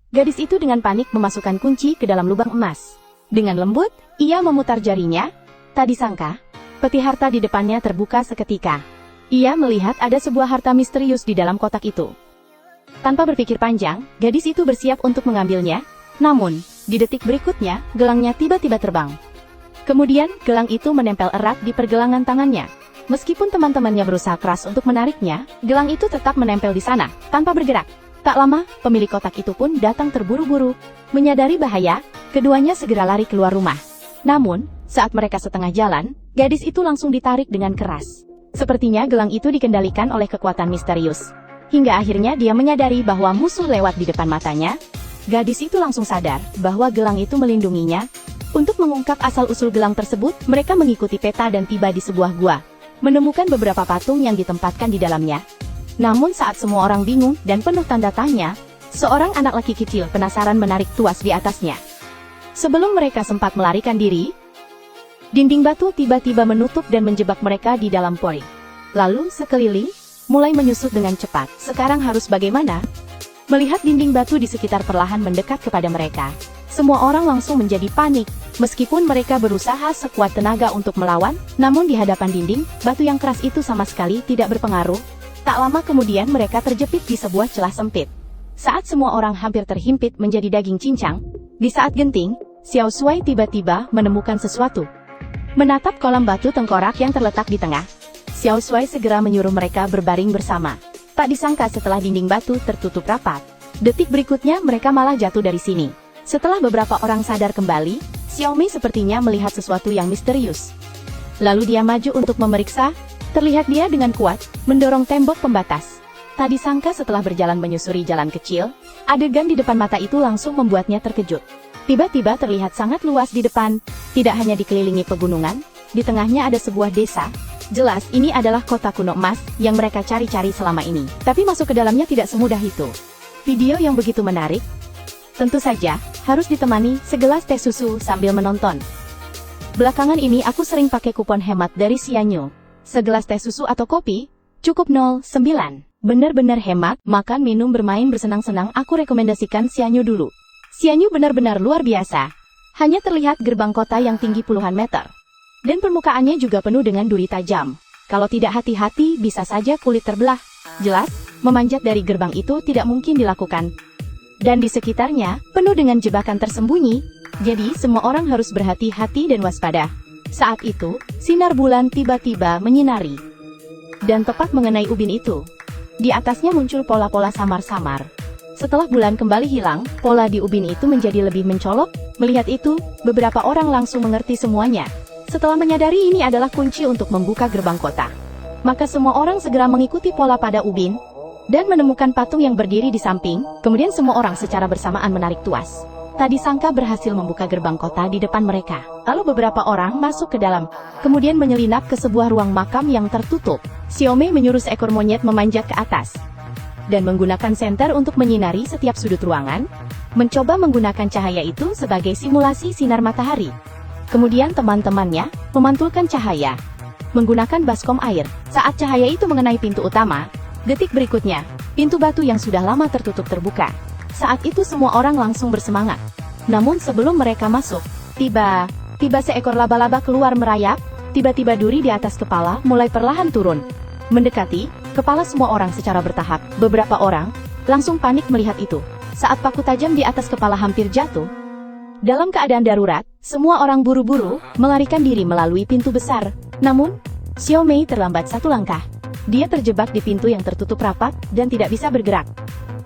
Gadis itu dengan panik memasukkan kunci ke dalam lubang emas. Dengan lembut, ia memutar jarinya. Tak disangka, peti harta di depannya terbuka seketika. Ia melihat ada sebuah harta misterius di dalam kotak itu. Tanpa berpikir panjang, gadis itu bersiap untuk mengambilnya. Namun, di detik berikutnya, gelangnya tiba-tiba terbang. Kemudian, gelang itu menempel erat di pergelangan tangannya. Meskipun teman-temannya berusaha keras untuk menariknya, gelang itu tetap menempel di sana, tanpa bergerak. Tak lama, pemilik kotak itu pun datang terburu-buru. Menyadari bahaya, keduanya segera lari keluar rumah. Namun, saat mereka setengah jalan, gadis itu langsung ditarik dengan keras. Sepertinya gelang itu dikendalikan oleh kekuatan misterius. Hingga akhirnya dia menyadari bahwa musuh lewat di depan matanya. Gadis itu langsung sadar bahwa gelang itu melindunginya. Untuk mengungkap asal-usul gelang tersebut, mereka mengikuti peta dan tiba di sebuah gua. Menemukan beberapa patung yang ditempatkan di dalamnya. Namun saat semua orang bingung dan penuh tanda tanya, seorang anak laki kecil penasaran menarik tuas di atasnya. Sebelum mereka sempat melarikan diri, dinding batu tiba-tiba menutup dan menjebak mereka di dalam pori. Lalu sekeliling mulai menyusut dengan cepat. Sekarang harus bagaimana? Melihat dinding batu di sekitar perlahan mendekat kepada mereka, semua orang langsung menjadi panik. Meskipun mereka berusaha sekuat tenaga untuk melawan, namun di hadapan dinding batu yang keras itu sama sekali tidak berpengaruh. Tak lama kemudian mereka terjepit di sebuah celah sempit. Saat semua orang hampir terhimpit menjadi daging cincang, di saat genting, Xiao Shuai tiba-tiba menemukan sesuatu. Menatap kolam batu tengkorak yang terletak di tengah, Xiao Shuai segera menyuruh mereka berbaring bersama. Tak disangka setelah dinding batu tertutup rapat, detik berikutnya mereka malah jatuh dari sini. Setelah beberapa orang sadar kembali, Xiaomi sepertinya melihat sesuatu yang misterius. Lalu dia maju untuk memeriksa. Terlihat dia dengan kuat, mendorong tembok pembatas. Tak disangka setelah berjalan menyusuri jalan kecil, adegan di depan mata itu langsung membuatnya terkejut. Tiba-tiba terlihat sangat luas di depan, tidak hanya dikelilingi pegunungan, di tengahnya ada sebuah desa. Jelas ini adalah kota kuno emas yang mereka cari-cari selama ini. Tapi masuk ke dalamnya tidak semudah itu. Video yang begitu menarik, tentu saja harus ditemani segelas teh susu sambil menonton. Belakangan ini aku sering pakai kupon hemat dari Xianyu. Segelas teh susu atau kopi, cukup 0,9. Benar-benar hemat, makan minum bermain bersenang-senang aku rekomendasikan Xianyu dulu. Xianyu benar-benar luar biasa. Hanya terlihat gerbang kota yang tinggi puluhan meter. Dan permukaannya juga penuh dengan duri tajam. Kalau tidak hati-hati bisa saja kulit terbelah. Jelas, memanjat dari gerbang itu tidak mungkin dilakukan. Dan di sekitarnya, penuh dengan jebakan tersembunyi. Jadi semua orang harus berhati-hati dan waspada. Saat itu, sinar bulan tiba-tiba menyinari. Dan tepat mengenai ubin itu. Di atasnya muncul pola-pola samar-samar. Setelah bulan kembali hilang, pola di ubin itu menjadi lebih mencolok. Melihat itu, beberapa orang langsung mengerti semuanya. Setelah menyadari ini adalah kunci untuk membuka gerbang kota, maka semua orang segera mengikuti pola pada ubin, dan menemukan patung yang berdiri di samping. Kemudian semua orang secara bersamaan menarik tuas. Tak disangka berhasil membuka gerbang kota di depan mereka. Lalu beberapa orang masuk ke dalam, kemudian menyelinap ke sebuah ruang makam yang tertutup. Xiaomi menyuruh seekor monyet memanjat ke atas, dan menggunakan senter untuk menyinari setiap sudut ruangan, mencoba menggunakan cahaya itu sebagai simulasi sinar matahari. Kemudian teman-temannya memantulkan cahaya, menggunakan baskom air. Saat cahaya itu mengenai pintu utama, detik berikutnya, pintu batu yang sudah lama tertutup terbuka. Saat itu semua orang langsung bersemangat. Namun sebelum mereka masuk, tiba-tiba seekor laba-laba keluar merayap. Tiba-tiba duri di atas kepala mulai perlahan turun, mendekati kepala semua orang secara bertahap. Beberapa orang langsung panik melihat itu. Saat paku tajam di atas kepala hampir jatuh, dalam keadaan darurat, semua orang buru-buru melarikan diri melalui pintu besar. Namun, Xiaomei terlambat satu langkah. Dia terjebak di pintu yang tertutup rapat dan tidak bisa bergerak.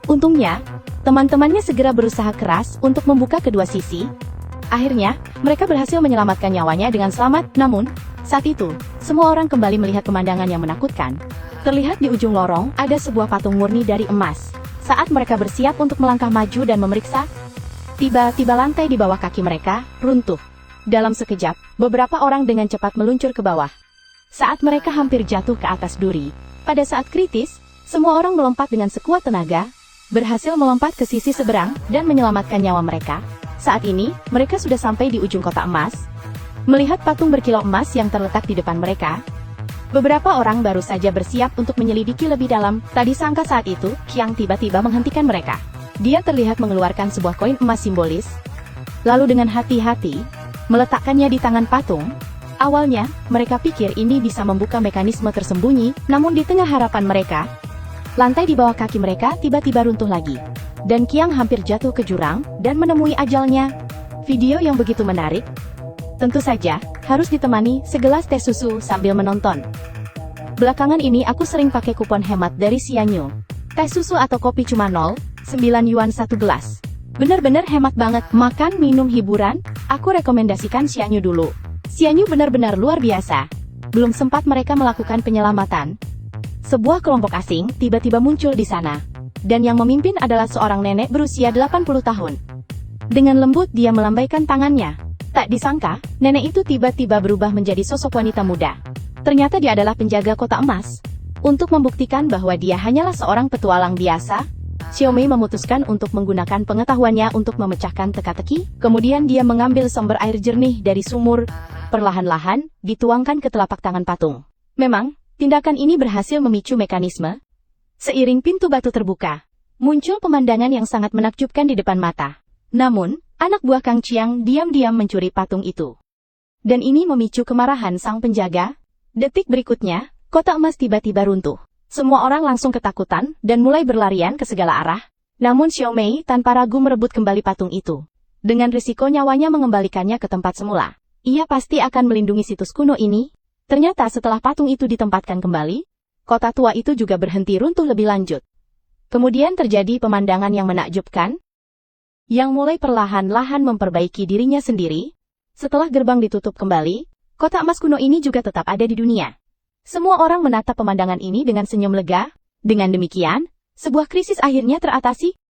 Untungnya, teman-temannya segera berusaha keras untuk membuka kedua sisi. Akhirnya, mereka berhasil menyelamatkan nyawanya dengan selamat. Namun, saat itu, semua orang kembali melihat pemandangan yang menakutkan. Terlihat di ujung lorong, ada sebuah patung murni dari emas. Saat mereka bersiap untuk melangkah maju dan memeriksa, tiba-tiba lantai di bawah kaki mereka runtuh. Dalam sekejap, beberapa orang dengan cepat meluncur ke bawah. Saat mereka hampir jatuh ke atas duri, pada saat kritis, semua orang melompat dengan sekuat tenaga, berhasil melompat ke sisi seberang, dan menyelamatkan nyawa mereka. Saat ini, mereka sudah sampai di ujung kota emas. Melihat patung berkilau emas yang terletak di depan mereka, beberapa orang baru saja bersiap untuk menyelidiki lebih dalam. Tak disangka saat itu, Qiang tiba-tiba menghentikan mereka. Dia terlihat mengeluarkan sebuah koin emas simbolis, lalu dengan hati-hati, meletakkannya di tangan patung. Awalnya, mereka pikir ini bisa membuka mekanisme tersembunyi, namun di tengah harapan mereka, lantai di bawah kaki mereka tiba-tiba runtuh lagi. Dan Qiang hampir jatuh ke jurang, dan menemui ajalnya. Video yang begitu menarik, tentu saja, harus ditemani segelas teh susu sambil menonton. Belakangan ini aku sering pakai kupon hemat dari Xianyu. Teh susu atau kopi cuma 0,9 yuan satu gelas. Bener-bener hemat banget. Makan minum hiburan, aku rekomendasikan Xianyu dulu. Xianyu benar-benar luar biasa. Belum sempat mereka melakukan penyelamatan, sebuah kelompok asing tiba-tiba muncul di sana. Dan yang memimpin adalah seorang nenek berusia 80 tahun. Dengan lembut dia melambaikan tangannya. Tak disangka, nenek itu tiba-tiba berubah menjadi sosok wanita muda. Ternyata dia adalah penjaga kota emas. Untuk membuktikan bahwa dia hanyalah seorang petualang biasa, Xiaomei memutuskan untuk menggunakan pengetahuannya untuk memecahkan teka-teki. Kemudian dia mengambil sumber air jernih dari sumur, perlahan-lahan dituangkan ke telapak tangan patung. Memang, tindakan ini berhasil memicu mekanisme. Seiring pintu batu terbuka, muncul pemandangan yang sangat menakjubkan di depan mata. Namun, anak buah Kang Qiang diam-diam mencuri patung itu. Dan ini memicu kemarahan sang penjaga. Detik berikutnya, kota emas tiba-tiba runtuh. Semua orang langsung ketakutan dan mulai berlarian ke segala arah. Namun Xiaomei tanpa ragu merebut kembali patung itu. Dengan risiko nyawanya mengembalikannya ke tempat semula. Ia pasti akan melindungi situs kuno ini. Ternyata setelah patung itu ditempatkan kembali, kota tua itu juga berhenti runtuh lebih lanjut. Kemudian terjadi pemandangan yang menakjubkan, yang mulai perlahan-lahan memperbaiki dirinya sendiri. Setelah gerbang ditutup kembali, kota emas kuno ini juga tetap ada di dunia. Semua orang menatap pemandangan ini dengan senyum lega. Dengan demikian, sebuah krisis akhirnya teratasi.